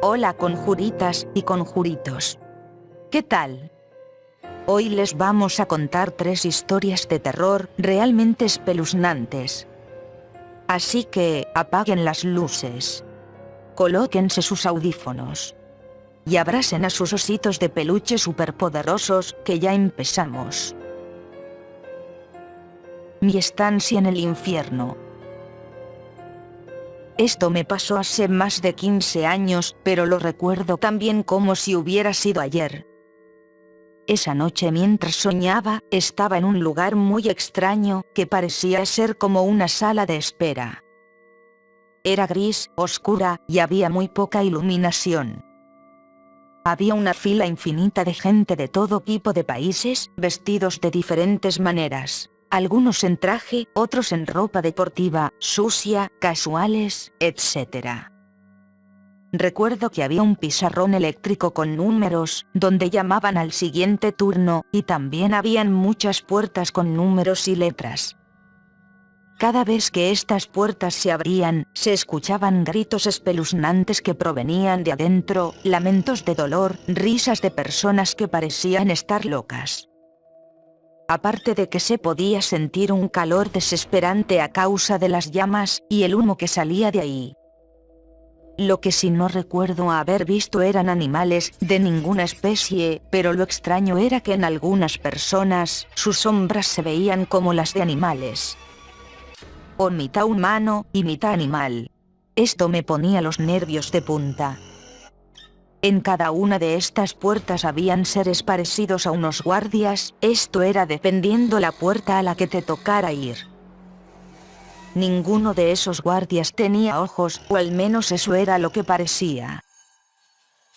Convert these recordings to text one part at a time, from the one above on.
Hola conjuritas y conjuritos. ¿Qué tal? Hoy les vamos a contar 3 historias de terror realmente espeluznantes. Así que, apaguen las luces. Colóquense sus audífonos. Y abracen a sus ositos de peluche superpoderosos, que ya empezamos. Mi estancia en el infierno. Esto me pasó hace más de 15 años, pero lo recuerdo tan bien como si hubiera sido ayer. Esa noche mientras soñaba, estaba en un lugar muy extraño, que parecía ser como una sala de espera. Era gris, oscura, y había muy poca iluminación. Había una fila infinita de gente de todo tipo de países, vestidos de diferentes maneras. Algunos en traje, otros en ropa deportiva, sucia, casuales, etc. Recuerdo que había un pizarrón eléctrico con números, donde llamaban al siguiente turno, y también habían muchas puertas con números y letras. Cada vez que estas puertas se abrían, se escuchaban gritos espeluznantes que provenían de adentro, lamentos de dolor, risas de personas que parecían estar locas. Aparte de que se podía sentir un calor desesperante a causa de las llamas y el humo que salía de ahí. Lo que sí no recuerdo haber visto eran animales de ninguna especie, pero lo extraño era que en algunas personas, sus sombras se veían como las de animales. O mitad humano y mitad animal. Esto me ponía los nervios de punta. En cada una de estas puertas habían seres parecidos a unos guardias, esto era dependiendo la puerta a la que te tocara ir. Ninguno de esos guardias tenía ojos, o al menos eso era lo que parecía.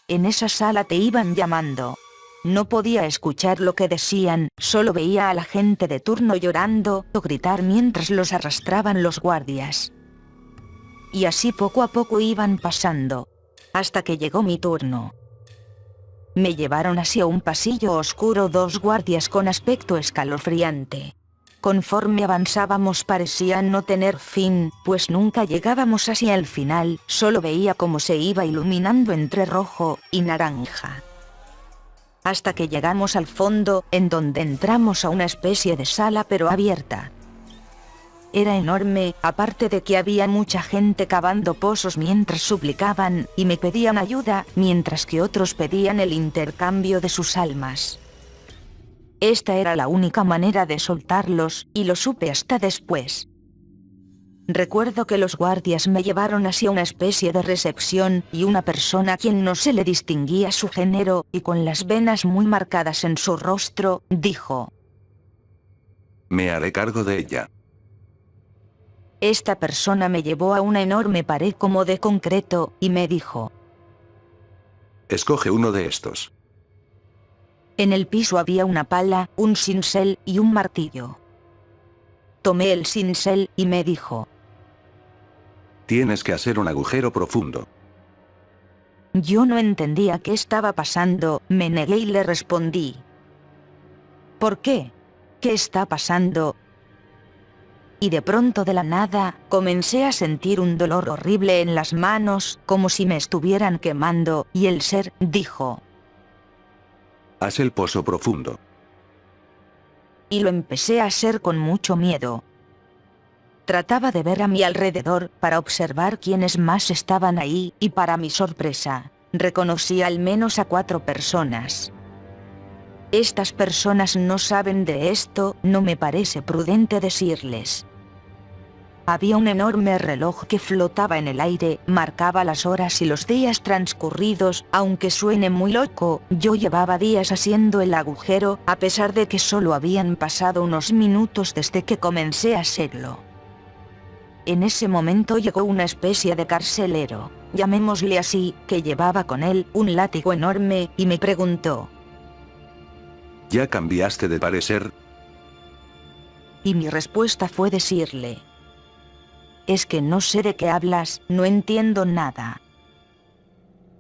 En esa sala te iban llamando. No podía escuchar lo que decían, solo veía a la gente de turno llorando o gritar mientras los arrastraban los guardias. Y así poco a poco iban pasando, hasta que llegó mi turno. Me llevaron hacia un pasillo oscuro, 2 guardias con aspecto escalofriante. Conforme avanzábamos parecían no tener fin, pues nunca llegábamos hacia el final, solo veía cómo se iba iluminando entre rojo y naranja. Hasta que llegamos al fondo, en donde entramos a una especie de sala pero abierta. Era enorme, aparte de que había mucha gente cavando pozos mientras suplicaban, y me pedían ayuda, mientras que otros pedían el intercambio de sus almas. Esta era la única manera de soltarlos, y lo supe hasta después. Recuerdo que los guardias me llevaron hacia una especie de recepción, y una persona a quien no se le distinguía su género, y con las venas muy marcadas en su rostro, dijo: Me haré cargo de ella. Esta persona me llevó a una enorme pared como de concreto, y me dijo: Escoge uno de estos. En el piso había una pala, un cincel y un martillo. Tomé el cincel y me dijo: Tienes que hacer un agujero profundo. Yo no entendía qué estaba pasando, me negué y le respondí: ¿Por qué? ¿Qué está pasando? Y de pronto de la nada, comencé a sentir un dolor horrible en las manos, como si me estuvieran quemando, y el ser dijo: Haz el pozo profundo. Y lo empecé a hacer con mucho miedo. Trataba de ver a mi alrededor, para observar quiénes más estaban ahí, y para mi sorpresa, reconocí al menos a 4 personas. Estas personas no saben de esto, no me parece prudente decirles. Había un enorme reloj que flotaba en el aire, marcaba las horas y los días transcurridos, aunque suene muy loco, yo llevaba días haciendo el agujero, a pesar de que solo habían pasado unos minutos desde que comencé a hacerlo. En ese momento llegó una especie de carcelero, llamémosle así, que llevaba con él un látigo enorme, y me preguntó: ¿Ya cambiaste de parecer? Y mi respuesta fue decirle: es que no sé de qué hablas, no entiendo nada.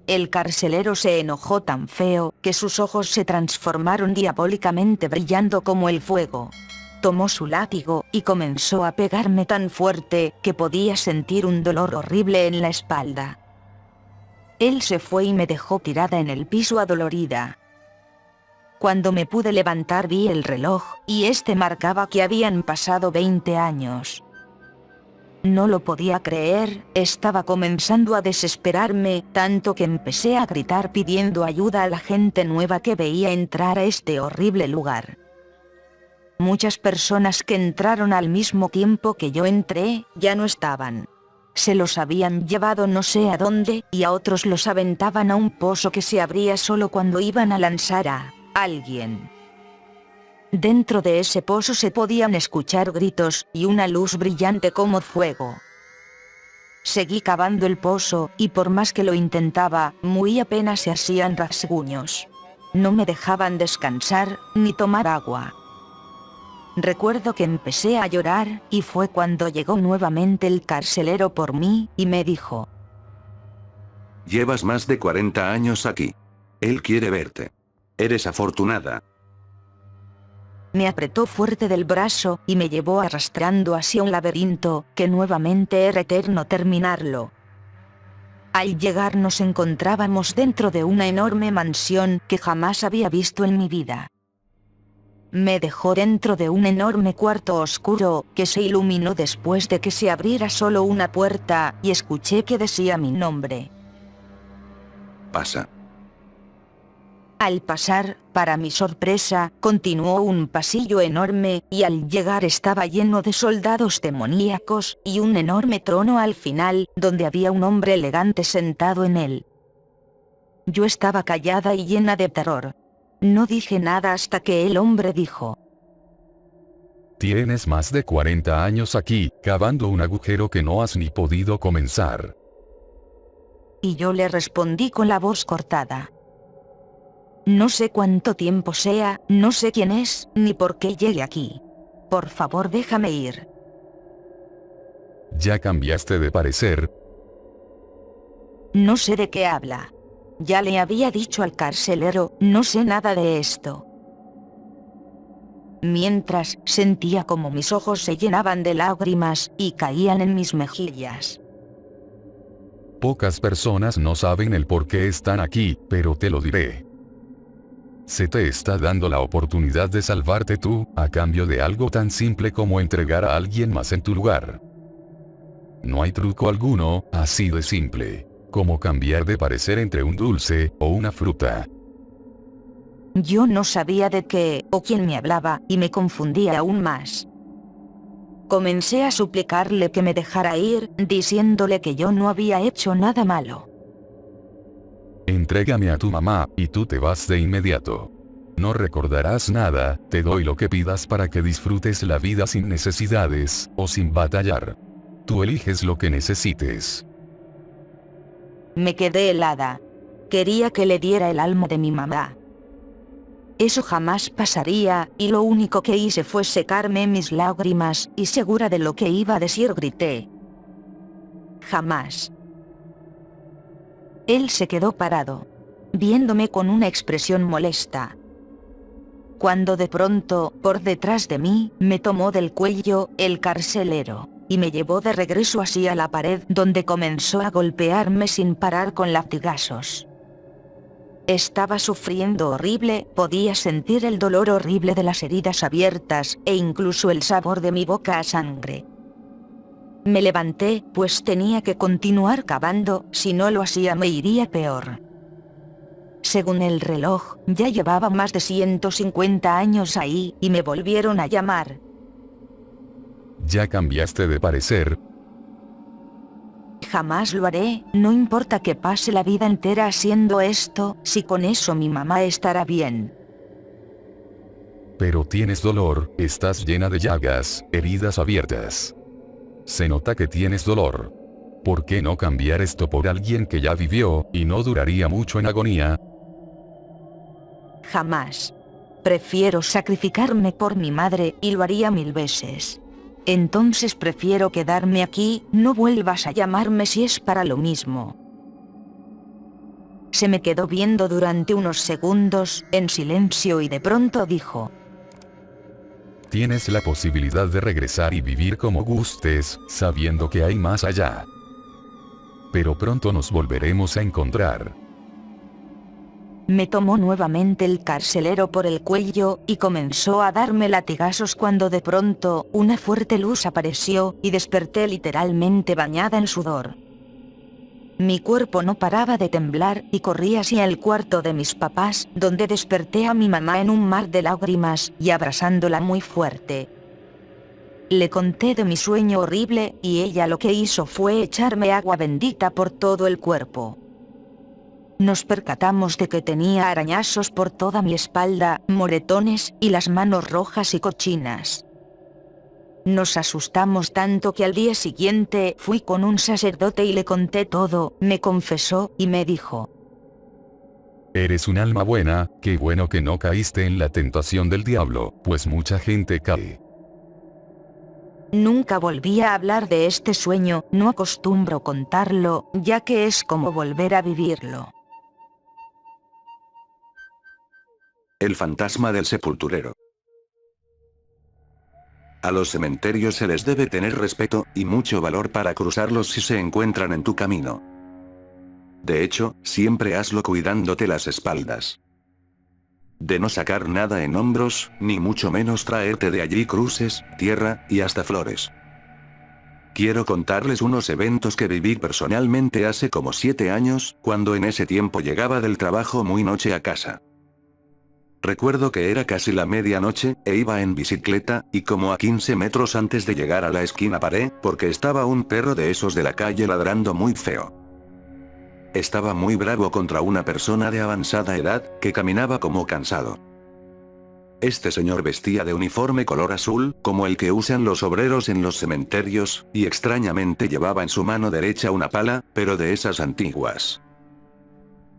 El carcelero se enojó tan feo, que sus ojos se transformaron diabólicamente brillando como el fuego. Tomó su látigo, y comenzó a pegarme tan fuerte, que podía sentir un dolor horrible en la espalda. Él se fue y me dejó tirada en el piso adolorida. Cuando me pude levantar vi el reloj, y este marcaba que habían pasado 20 años. No lo podía creer, estaba comenzando a desesperarme, tanto que empecé a gritar pidiendo ayuda a la gente nueva que veía entrar a este horrible lugar. Muchas personas que entraron al mismo tiempo que yo entré, ya no estaban. Se los habían llevado no sé a dónde, y a otros los aventaban a un pozo que se abría solo cuando iban a lanzar a alguien. Dentro de ese pozo se podían escuchar gritos, y una luz brillante como fuego. Seguí cavando el pozo, y por más que lo intentaba, muy apenas se hacían rasguños. No me dejaban descansar, ni tomar agua. Recuerdo que empecé a llorar, y fue cuando llegó nuevamente el carcelero por mí, y me dijo: Llevas más de 40 años aquí. Él quiere verte. Eres afortunada. Me apretó fuerte del brazo, y me llevó arrastrando hacia un laberinto, que nuevamente era eterno terminarlo. Al llegar nos encontrábamos dentro de una enorme mansión que jamás había visto en mi vida. Me dejó dentro de un enorme cuarto oscuro, que se iluminó después de que se abriera solo una puerta, y escuché que decía mi nombre. Pasa. Al pasar, para mi sorpresa, continuó un pasillo enorme, y al llegar estaba lleno de soldados demoníacos, y un enorme trono al final, donde había un hombre elegante sentado en él. Yo estaba callada y llena de terror. No dije nada hasta que el hombre dijo: Tienes más de 40 años aquí, cavando un agujero que no has ni podido comenzar. Y yo le respondí con la voz cortada: No sé cuánto tiempo sea, no sé quién es, ni por qué llegué aquí. Por favor, déjame ir. ¿Ya cambiaste de parecer? No sé de qué habla. Ya le había dicho al carcelero, no sé nada de esto. Mientras, sentía como mis ojos se llenaban de lágrimas, y caían en mis mejillas. Pocas personas no saben el por qué están aquí, pero te lo diré. Se te está dando la oportunidad de salvarte tú, a cambio de algo tan simple como entregar a alguien más en tu lugar. No hay truco alguno, así de simple, como cambiar de parecer entre un dulce o una fruta. Yo no sabía de qué o quién me hablaba, y me confundía aún más. Comencé a suplicarle que me dejara ir, diciéndole que yo no había hecho nada malo. Entrégame a tu mamá, y tú te vas de inmediato. No recordarás nada, te doy lo que pidas para que disfrutes la vida sin necesidades, o sin batallar. Tú eliges lo que necesites. Me quedé helada. Quería que le diera el alma de mi mamá. Eso jamás pasaría, y lo único que hice fue secarme mis lágrimas, y segura de lo que iba a decir grité: jamás. Él se quedó parado, viéndome con una expresión molesta. Cuando de pronto, por detrás de mí, me tomó del cuello el carcelero, y me llevó de regreso hacia la pared, donde comenzó a golpearme sin parar con latigazos. Estaba sufriendo horrible, podía sentir el dolor horrible de las heridas abiertas, e incluso el sabor de mi boca a sangre. Me levanté, pues tenía que continuar cavando, si no lo hacía me iría peor. Según el reloj, ya llevaba más de 150 años ahí, y me volvieron a llamar. ¿Ya cambiaste de parecer? Jamás lo haré, no importa que pase la vida entera haciendo esto, si con eso mi mamá estará bien. Pero tienes dolor, estás llena de llagas, heridas abiertas. Se nota que tienes dolor. ¿Por qué no cambiar esto por alguien que ya vivió, y no duraría mucho en agonía? Jamás. Prefiero sacrificarme por mi madre, y lo haría 1000 veces. Entonces prefiero quedarme aquí, no vuelvas a llamarme si es para lo mismo. Se me quedó viendo durante unos segundos, en silencio, y de pronto dijo: Tienes la posibilidad de regresar y vivir como gustes, sabiendo que hay más allá. pero pronto nos volveremos a encontrar. Me tomó nuevamente el carcelero por el cuello, y comenzó a darme latigazos cuando de pronto, una fuerte luz apareció, y desperté literalmente bañada en sudor. Mi cuerpo no paraba de temblar, y corrí hacia el cuarto de mis papás, donde desperté a mi mamá en un mar de lágrimas, y abrazándola muy fuerte. Le conté de mi sueño horrible, y ella lo que hizo fue echarme agua bendita por todo el cuerpo. Nos percatamos de que tenía arañazos por toda mi espalda, moretones, y las manos rojas y cochinas. Nos asustamos tanto que al día siguiente fui con un sacerdote y le conté todo, me confesó, y me dijo: Eres un alma buena, qué bueno que no caíste en la tentación del diablo, pues mucha gente cae. Nunca volví a hablar de este sueño, no acostumbro contarlo, ya que es como volver a vivirlo. El fantasma del sepulturero. A los cementerios se les debe tener respeto, y mucho valor para cruzarlos si se encuentran en tu camino. De hecho, siempre hazlo cuidándote las espaldas. De no sacar nada en hombros, ni mucho menos traerte de allí cruces, tierra, y hasta flores. Quiero contarles unos eventos que viví personalmente hace como 7 años, cuando en ese tiempo llegaba del trabajo muy noche a casa. Recuerdo que era casi la medianoche, e iba en bicicleta, y como a 15 metros antes de llegar a la esquina paré, porque estaba un perro de esos de la calle ladrando muy feo. Estaba muy bravo contra una persona de avanzada edad, que caminaba como cansado. Este señor vestía de uniforme color azul, como el que usan los obreros en los cementerios, y extrañamente llevaba en su mano derecha una pala, pero de esas antiguas.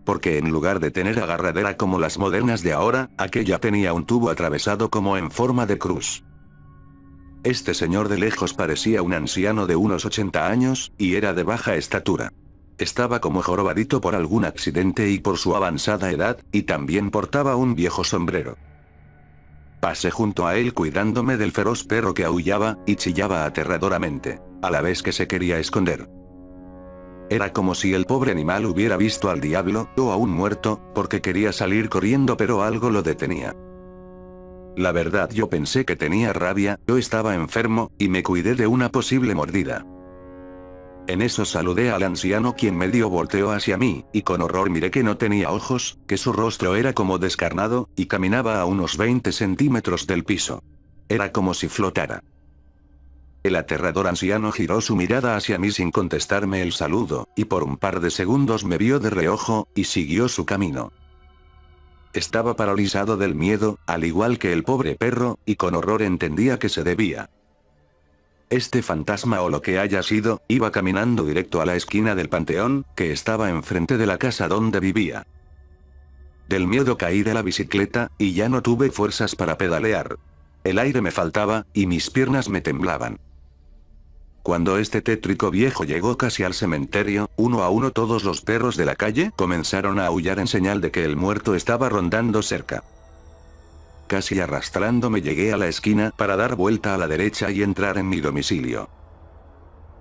Porque en lugar de tener agarradera como las modernas de ahora, aquella tenía un tubo atravesado como en forma de cruz. Este señor de lejos parecía un anciano de unos 80 años, y era de baja estatura. Estaba como jorobadito por algún accidente y por su avanzada edad, y también portaba un viejo sombrero. Pasé junto a él cuidándome del feroz perro que aullaba, y chillaba aterradoramente, a la vez que se quería esconder. Era como si el pobre animal hubiera visto al diablo, o a un muerto, porque quería salir corriendo pero algo lo detenía. La verdad yo pensé que tenía rabia, yo estaba enfermo, y me cuidé de una posible mordida. En eso saludé al anciano quien medio volteó hacia mí, y con horror miré que no tenía ojos, que su rostro era como descarnado, y caminaba a unos 20 centímetros del piso. Era como si flotara. El aterrador anciano giró su mirada hacia mí sin contestarme el saludo, y por un par de segundos me vio de reojo, y siguió su camino. Estaba paralizado del miedo, al igual que el pobre perro, y con horror entendía que se debía. Este fantasma o lo que haya sido, iba caminando directo a la esquina del panteón, que estaba enfrente de la casa donde vivía. Del miedo caí de la bicicleta, y ya no tuve fuerzas para pedalear. El aire me faltaba, y mis piernas me temblaban. Cuando este tétrico viejo llegó casi al cementerio, uno a uno todos los perros de la calle comenzaron a aullar en señal de que el muerto estaba rondando cerca. Casi arrastrándome llegué a la esquina para dar vuelta a la derecha y entrar en mi domicilio.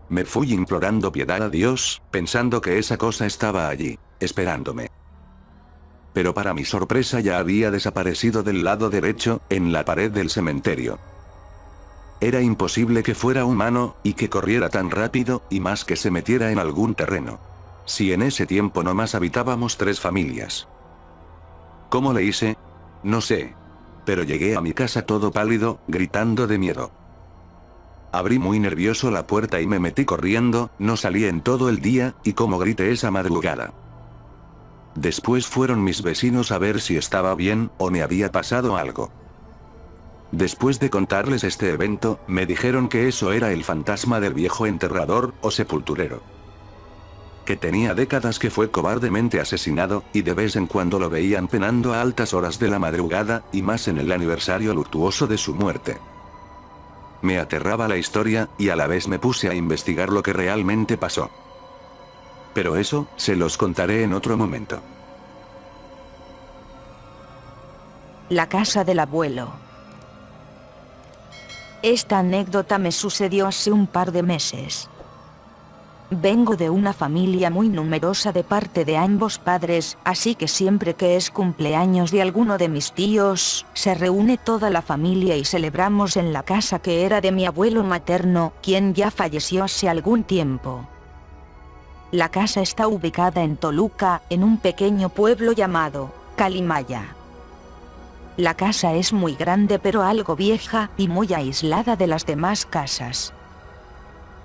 Me fui implorando piedad a Dios, pensando que esa cosa estaba allí, esperándome. Pero para mi sorpresa ya había desaparecido del lado derecho, en la pared del cementerio. Era imposible que fuera humano, y que corriera tan rápido, y más que se metiera en algún terreno. Si en ese tiempo nomás habitábamos 3 familias. ¿Cómo le hice? No sé. Pero llegué a mi casa todo pálido, gritando de miedo. Abrí muy nervioso la puerta y me metí corriendo, no salí en todo el día, y como grité esa madrugada. Después fueron mis vecinos a ver si estaba bien, o me había pasado algo. Después de contarles este evento, me dijeron que eso era el fantasma del viejo enterrador, o sepulturero. Que tenía décadas que fue cobardemente asesinado, y de vez en cuando lo veían penando a altas horas de la madrugada, y más en el aniversario luctuoso de su muerte. Me aterraba la historia, y a la vez me puse a investigar lo que realmente pasó. Pero eso, se los contaré en otro momento. La casa del abuelo. Esta anécdota me sucedió hace un par de meses. Vengo de una familia muy numerosa de parte de ambos padres, así que siempre que es cumpleaños de alguno de mis tíos, se reúne toda la familia y celebramos en la casa que era de mi abuelo materno, quien ya falleció hace algún tiempo. La casa está ubicada en Toluca, en un pequeño pueblo llamado Calimaya. La casa es muy grande pero algo vieja y muy aislada de las demás casas.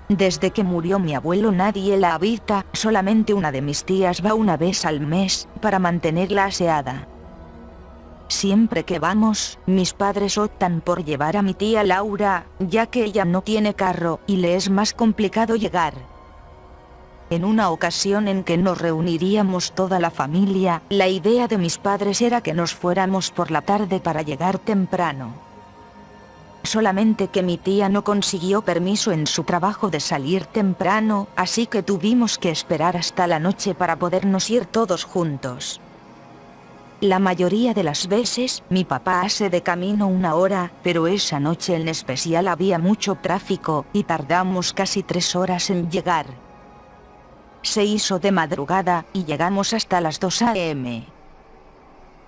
Desde que murió mi abuelo nadie la habita, solamente una de mis tías va una vez al mes, para mantenerla aseada. Siempre que vamos, mis padres optan por llevar a mi tía Laura, ya que ella no tiene carro y le es más complicado llegar. En una ocasión en que nos reuniríamos toda la familia, la idea de mis padres era que nos fuéramos por la tarde para llegar temprano. Solamente que mi tía no consiguió permiso en su trabajo de salir temprano, así que tuvimos que esperar hasta la noche para podernos ir todos juntos. La mayoría de las veces, mi papá hace de camino 1 hora, pero esa noche en especial había mucho tráfico, y tardamos casi 3 horas en llegar. Se hizo de madrugada, y llegamos hasta las 2 a.m.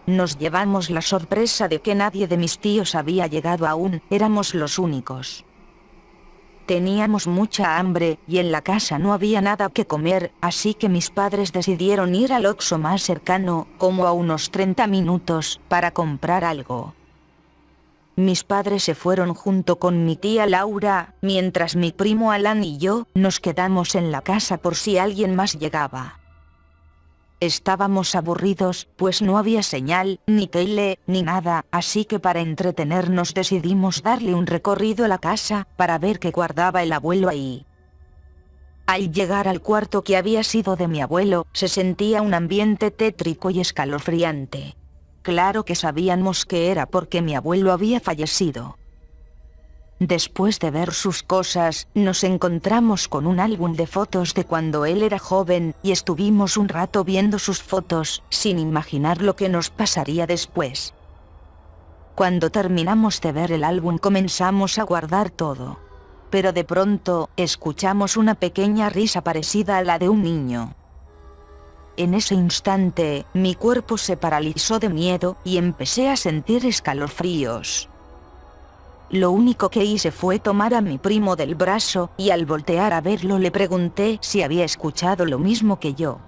Nos llevamos la sorpresa de que nadie de mis tíos había llegado aún, éramos los únicos. Teníamos mucha hambre, y en la casa no había nada que comer, así que mis padres decidieron ir al Oxxo más cercano, como a unos 30 minutos, para comprar algo. Mis padres se fueron junto con mi tía Laura, mientras mi primo Alan y yo nos quedamos en la casa por si alguien más llegaba. Estábamos aburridos, pues no había señal, ni tele, ni nada, así que para entretenernos decidimos darle un recorrido a la casa, para ver qué guardaba el abuelo ahí. Al llegar al cuarto que había sido de mi abuelo, se sentía un ambiente tétrico y escalofriante. Claro que sabíamos que era porque mi abuelo había fallecido. Después de ver sus cosas, nos encontramos con un álbum de fotos de cuando él era joven, y estuvimos un rato viendo sus fotos, sin imaginar lo que nos pasaría después. Cuando terminamos de ver el álbum comenzamos a guardar todo. Pero de pronto, escuchamos una pequeña risa parecida a la de un niño. En ese instante, mi cuerpo se paralizó de miedo, y empecé a sentir escalofríos. Lo único que hice fue tomar a mi primo del brazo, y al voltear a verlo le pregunté si había escuchado lo mismo que yo.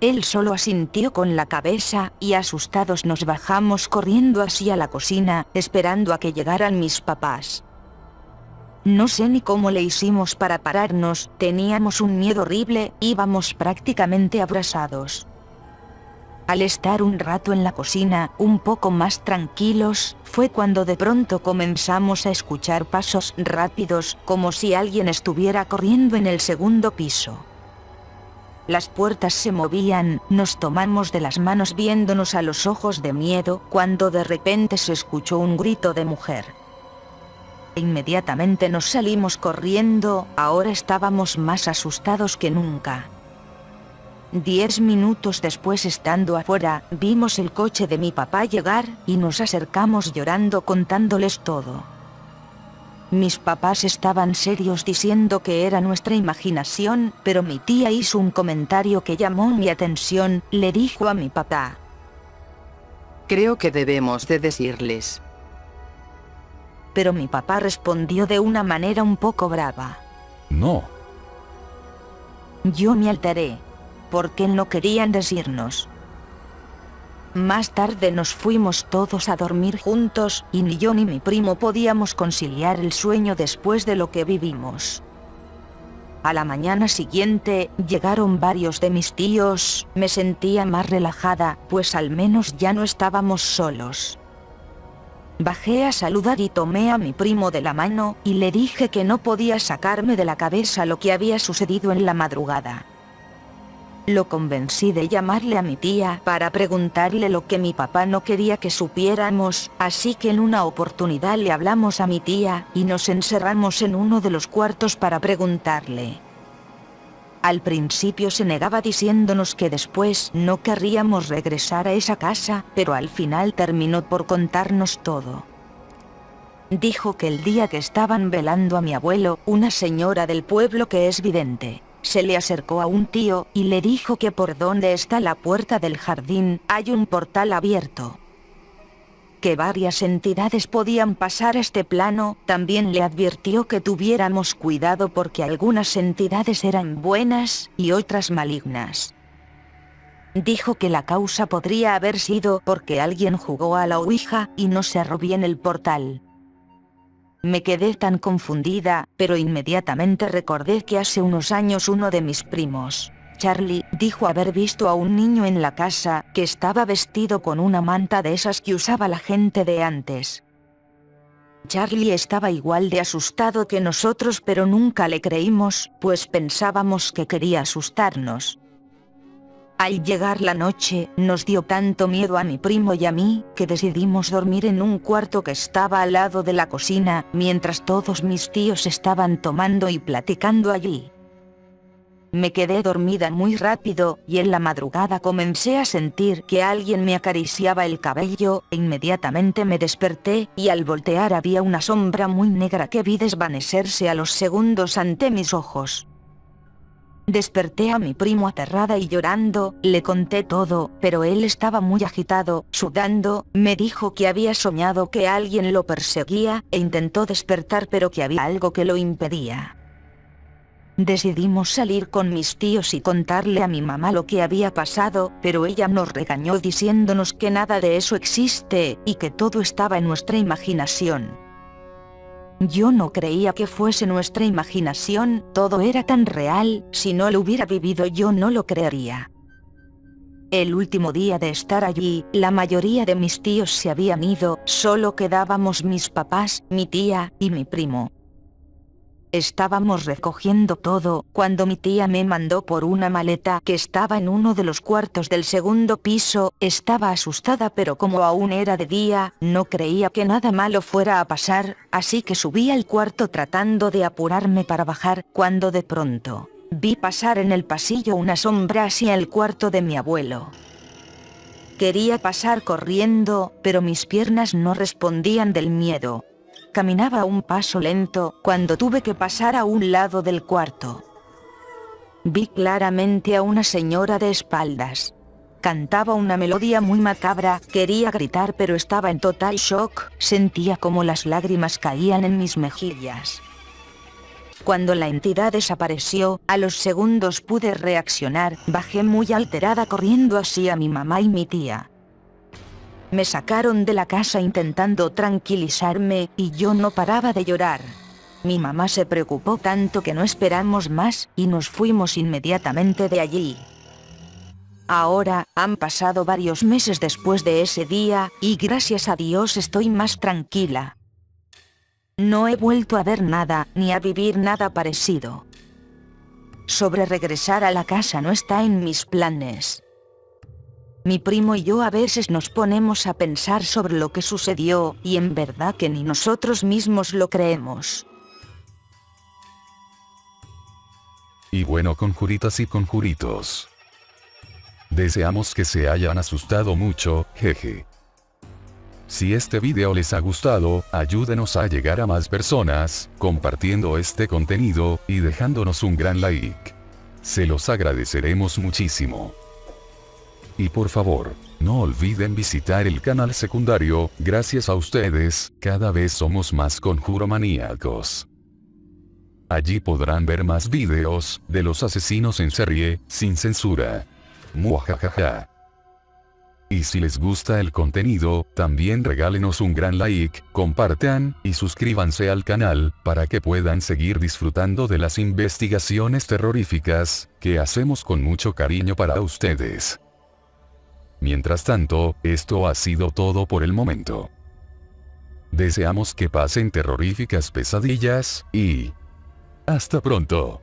Él solo asintió con la cabeza, y asustados nos bajamos corriendo hacia la cocina, esperando a que llegaran mis papás. No sé ni cómo le hicimos para pararnos, teníamos un miedo horrible, íbamos prácticamente abrazados. Al estar un rato en la cocina, un poco más tranquilos, fue cuando de pronto comenzamos a escuchar pasos rápidos, como si alguien estuviera corriendo en el segundo piso. Las puertas se movían, nos tomamos de las manos viéndonos a los ojos de miedo, cuando de repente se escuchó un grito de mujer. Inmediatamente nos salimos corriendo, ahora estábamos más asustados que nunca. 10 minutos después, estando afuera, vimos el coche de mi papá llegar, y nos acercamos llorando contándoles todo. Mis papás estaban serios diciendo que era nuestra imaginación, pero mi tía hizo un comentario que llamó mi atención, le dijo a mi papá: Creo que debemos de decirles. Pero mi papá respondió de una manera un poco brava: No. Yo me alteré, porque no querían decirnos. Más tarde nos fuimos todos a dormir juntos, y ni yo ni mi primo podíamos conciliar el sueño después de lo que vivimos. A la mañana siguiente, llegaron varios de mis tíos, me sentía más relajada, pues al menos ya no estábamos solos. Bajé a saludar y tomé a mi primo de la mano, y le dije que no podía sacarme de la cabeza lo que había sucedido en la madrugada. Lo convencí de llamarle a mi tía para preguntarle lo que mi papá no quería que supiéramos, así que en una oportunidad le hablamos a mi tía, y nos encerramos en uno de los cuartos para preguntarle. Al principio se negaba diciéndonos que después no querríamos regresar a esa casa, pero al final terminó por contarnos todo. Dijo que el día que estaban velando a mi abuelo, una señora del pueblo que es vidente, se le acercó a un tío y le dijo que por donde está la puerta del jardín hay un portal abierto, que varias entidades podían pasar a este plano. También le advirtió que tuviéramos cuidado porque algunas entidades eran buenas y otras malignas. Dijo que la causa podría haber sido porque alguien jugó a la ouija y no cerró bien el portal. Me quedé tan confundida, pero inmediatamente recordé que hace unos años uno de mis primos, Charlie, dijo haber visto a un niño en la casa que estaba vestido con una manta de esas que usaba la gente de antes. Charlie estaba igual de asustado que nosotros, pero nunca le creímos, pues pensábamos que quería asustarnos. Al llegar la noche, nos dio tanto miedo a mi primo y a mí, que decidimos dormir en un cuarto que estaba al lado de la cocina, mientras todos mis tíos estaban tomando y platicando allí. Me quedé dormida muy rápido, y en la madrugada comencé a sentir que alguien me acariciaba el cabello, e inmediatamente me desperté, y al voltear había una sombra muy negra que vi desvanecerse a los segundos ante mis ojos. Desperté a mi primo aterrada y llorando, le conté todo, pero él estaba muy agitado, sudando. Me dijo que había soñado que alguien lo perseguía, e intentó despertar pero que había algo que lo impedía. Decidimos salir con mis tíos y contarle a mi mamá lo que había pasado, pero ella nos regañó diciéndonos que nada de eso existe, y que todo estaba en nuestra imaginación. Yo no creía que fuese nuestra imaginación, todo era tan real. Si no lo hubiera vivido yo no lo creería. El último día de estar allí, la mayoría de mis tíos se habían ido, solo quedábamos mis papás, mi tía y mi primo. Estábamos recogiendo todo, cuando mi tía me mandó por una maleta que estaba en uno de los cuartos del segundo piso. Estaba asustada, pero como aún era de día, no creía que nada malo fuera a pasar, así que subí al cuarto tratando de apurarme para bajar, cuando de pronto, vi pasar en el pasillo una sombra hacia el cuarto de mi abuelo. Quería pasar corriendo, pero mis piernas no respondían del miedo. Caminaba a un paso lento, cuando tuve que pasar a un lado del cuarto. Vi claramente a una señora de espaldas. Cantaba una melodía muy macabra, quería gritar pero estaba en total shock, sentía como las lágrimas caían en mis mejillas. Cuando la entidad desapareció, a los segundos pude reaccionar, bajé muy alterada corriendo hacia mi mamá y mi tía. Me sacaron de la casa intentando tranquilizarme, y yo no paraba de llorar. Mi mamá se preocupó tanto que no esperamos más, y nos fuimos inmediatamente de allí. Ahora, han pasado varios meses después de ese día, y gracias a Dios estoy más tranquila. No he vuelto a ver nada, ni a vivir nada parecido. Sobre regresar a la casa no está en mis planes. Mi primo y yo a veces nos ponemos a pensar sobre lo que sucedió, y en verdad que ni nosotros mismos lo creemos. Y bueno, conjuritas y conjuritos, deseamos que se hayan asustado mucho, jeje. Si este video les ha gustado, ayúdenos a llegar a más personas, compartiendo este contenido, y dejándonos un gran like. Se los agradeceremos muchísimo. Y por favor, no olviden visitar el canal secundario. Gracias a ustedes, cada vez somos más conjuromaníacos. Allí podrán ver más videos de los asesinos en serie, sin censura. Muajajaja. Y si les gusta el contenido, también regálenos un gran like, compartan, y suscríbanse al canal, para que puedan seguir disfrutando de las investigaciones terroríficas, que hacemos con mucho cariño para ustedes. Mientras tanto, esto ha sido todo por el momento. Deseamos que pasen terroríficas pesadillas, y... ¡hasta pronto!